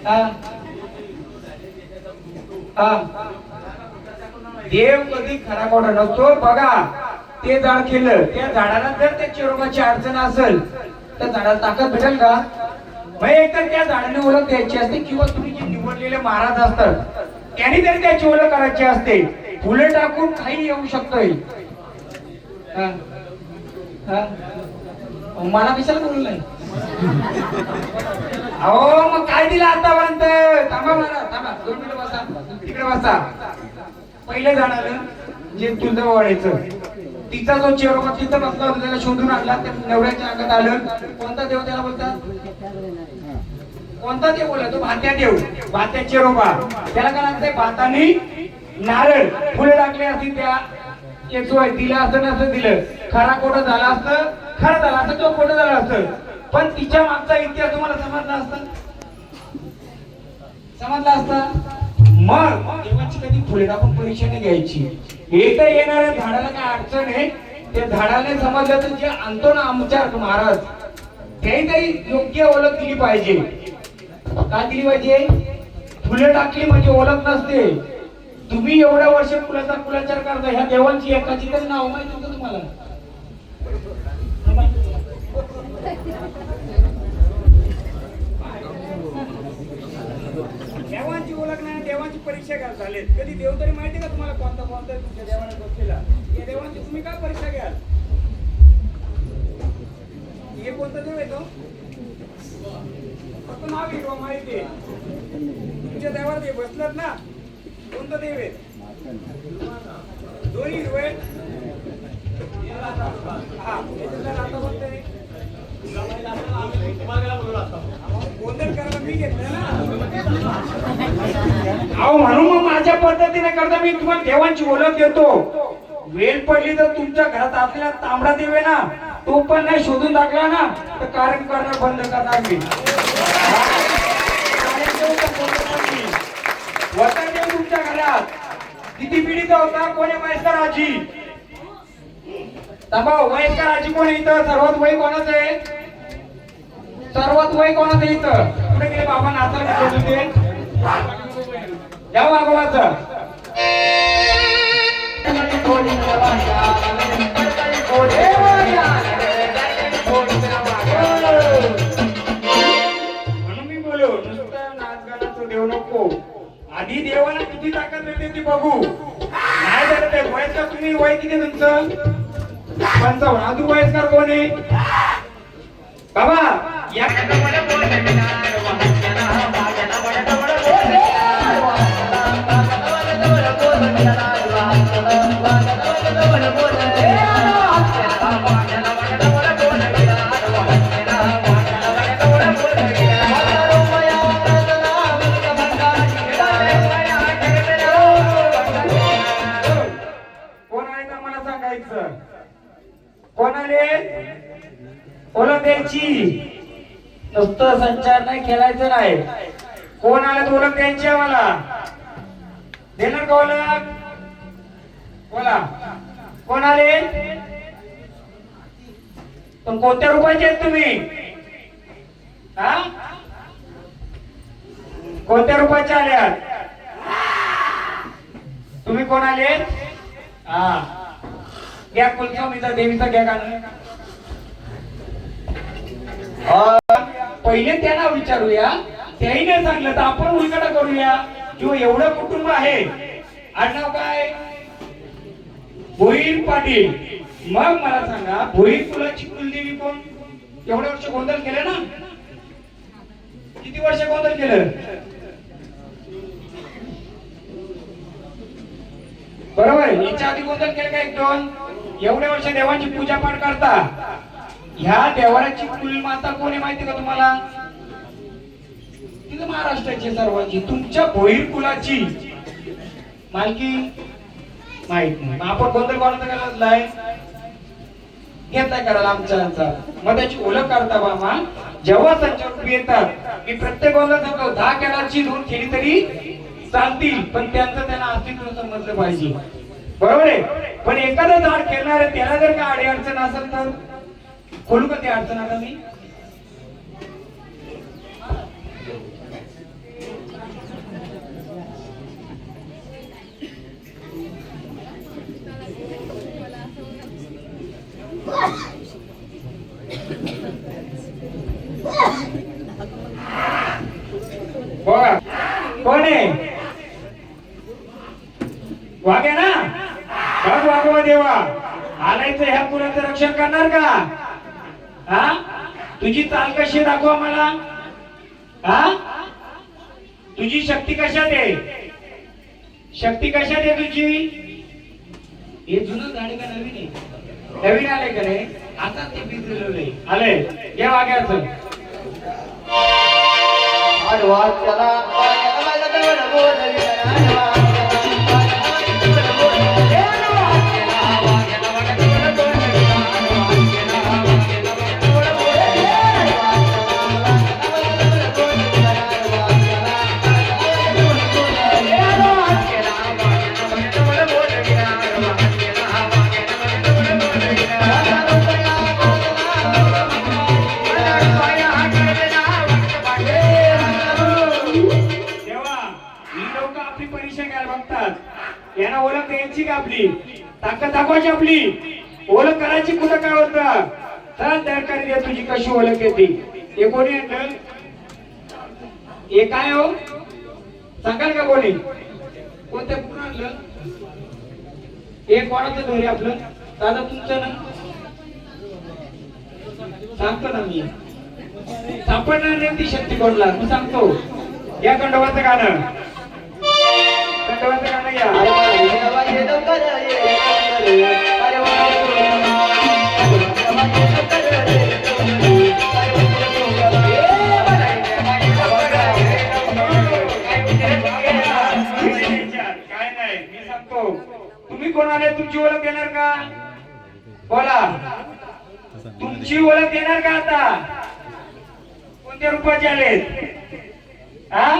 हा हा देव कधी खरा खोटा नसतो बघा. ते झाड केलं, त्या झाडाला जर त्या चेरोबाची अडचण असेल तर झाडाला ताकद भेटेल का? मग एकतर त्या झाडाने ओळख द्यायची असते किंवा तुम्ही जे निवडलेले महाराज असतात त्यांनी तरी त्याची ओळख करायची असते. फुले टाकून काही येऊ शकतोय. मला कशाला बोलू नाही? अहो मग काय दिलं आतापर्यंत? थांबा मला, थांबा 2 मिनिटं बसा, तिकडे बसा. पहिले झाडाला जे तुझं वाढायचं तिचा जो चेरोबा तिथं बसला होता त्याला शोधून आणला. त्या नवऱ्याच्या अंगात आलं. कोणता देव त्याला बोलतात? कोणता देव बोला? तो भात्या देव, भात्या चेरोबा. त्याला काय लागतंय? भातानी नारळ फुले टाकले असती त्या दिलं असतं नसतं दिलं. खरा खोटं झालं असतं, खरं झालं असतं, तो खोटं झालं असतं. पण तिच्या मागचा इतिहास तुम्हाला समजला असता, समजला असता. मग देवाची कधी फुले टाकून परीक्षा नाही घ्यायची. एक येणाऱ्या झाडाला काय अडचण आहे त्या झाडाने समजलं तर जे आणतो ना आमच्या महाराज त्याही तरी योग्य ओळख दिली पाहिजे. काय दिली पाहिजे? फुले टाकली म्हणजे ओळख नसते. तुम्ही एवढ्या वर्ष फुलाचा फुलाचार करता, ह्या देवांची एकाची तरी नाव माहिती होतं तुम्हाला? देवांची ओळख नाही, देवांची परीक्षा घ्याल झालेत. कधी देव तरी माहिती का तुम्हाला कोणता कोणता तुमच्या देवाने बसलेला? या देवांची तुम्ही काय परीक्षा घ्याल? हे कोणता देव आहे तो? फक्त नाव आहे माहिती आहे. तुमच्या देवाला ते बसलात ना, कोणता देव आहे? दोन्ही हिरवे. हा आता बोलतोय गोंधळ करायला मी घेतलं ना. अहो म्हणून मग माझ्या पद्धतीने करता मी तुम्हाला देवांची ओळख देतो. वेळ पडली तर तुमच्या घरात आपल्याला तांबडा देव आहे ना, तो पण नाही शोधून टाकला ना तर कारण करणं बंद करणार मी. होता देव तुमच्या घरात. किती पिढीचा होता? कोणी? वयस्कर आजी. वयस्कर आजी कोण इथं? सर्वात वय कोणाचं आहे? सर्वात वय कोणाचं इथं? कुठे गेले बाबा? नाचायला घेत होते. जाऊ भागवाचं. म्हणून मी बोलो नुसतं नाच गाण्याचं देव नको. आधी देवाला किती ताकद मिळते ती बघू. नाही झालं ते वयस्कर. तुम्ही वय किती तुमचं? 55. अजून वयस्कर कोण आहे बाबा? या कोणाले ओळख द्यायची? नुसतं संचार नाही, खेळायचं नाही. कोण आलं तर ओळख द्यायची आम्हाला. देणार का ओळख? बोला कोण आले? पण कोणत्या रूपाचे आहेत तुम्ही? हा कोणत्या रूपाचे आल्यात तुम्ही? कोण आले? हा घ्या कुलस्वामीचा देवीचा घ्या गाणं. पहिले त्यांना विचारूया, त्याही नाही सांगलं तर आपण उलगडा करूया. किंवा एवढं कुटुंब आहे, आडनाव काय? भोईर पाटील. मग मला सांगा भोईर कुलाची कुलदेवी कोण? एवढे वर्ष गोंधळ केलं ना? किती वर्ष गोंधळ केलं? बरोबर. याच्या आधी गोंधळ केलं का? 1-2. एवढे वर्ष देवांची पूजा पाठ करता. ह्या देवाची कुलमाता कोण आहे माहिती का तुम्हाला? तिथं महाराष्ट्राची सर्वांची. तुमच्या भोईर कुलाची मालकी माहित नाही. आपण गोंधळ कोणाचा करायला घेतलाय करायला आमच्या. मग त्याची ओळख करता बाबा. जेव्हा संचार येतात मी प्रत्येक गोंधळ सांगतो 10 केलाची 2 केली तरी चालतील, पण त्यांचं त्यांना अस्तित्व समजलं पाहिजे. बरोबर आहे. पण एखादं झाड खेळणार आहे त्याला जर का अडी अडचण असेल तर खोलू का ते अडचण? आता मी बघा कोण आहे वाघे ना बघ वाघोबा देवा आलाय तर ह्या पुराचं रक्षण करणार का हा तुझी चाल कशी आहे दाखवा मला हा तुझी शक्ती कशात आहे शक्ती कशात आहे तुझी हे जुनं गाडी का नवीन आहे नवीन आलंय का रे आता ते बिघडलेलं आलंय घ्या वाघ्याचं यांना ओळख द्यायची का आपली ताकद दाखवायची आपली ओळख करायची कुठं काय होतं तर दरकारी दे तुझी कशी ओळख येते हे कोणी आणलं हे काय हो सांगाल का कोणी कोणत्या कुठून आणलं हे कोणाचं घर आहे आपलं दादा तुमचं ना सांगतो ना मी सापडणार नाही ती शक्ती कोणला मी सांगतो या खंडोबाचं गाणं खंडोबाचं गाणं घ्या काय नाही मी सांगतो तुम्ही कोणाला तुमची ओळख देणार का बोला तुमची ओळख देणार का आता कोणत्या रूपाचे आलेत हा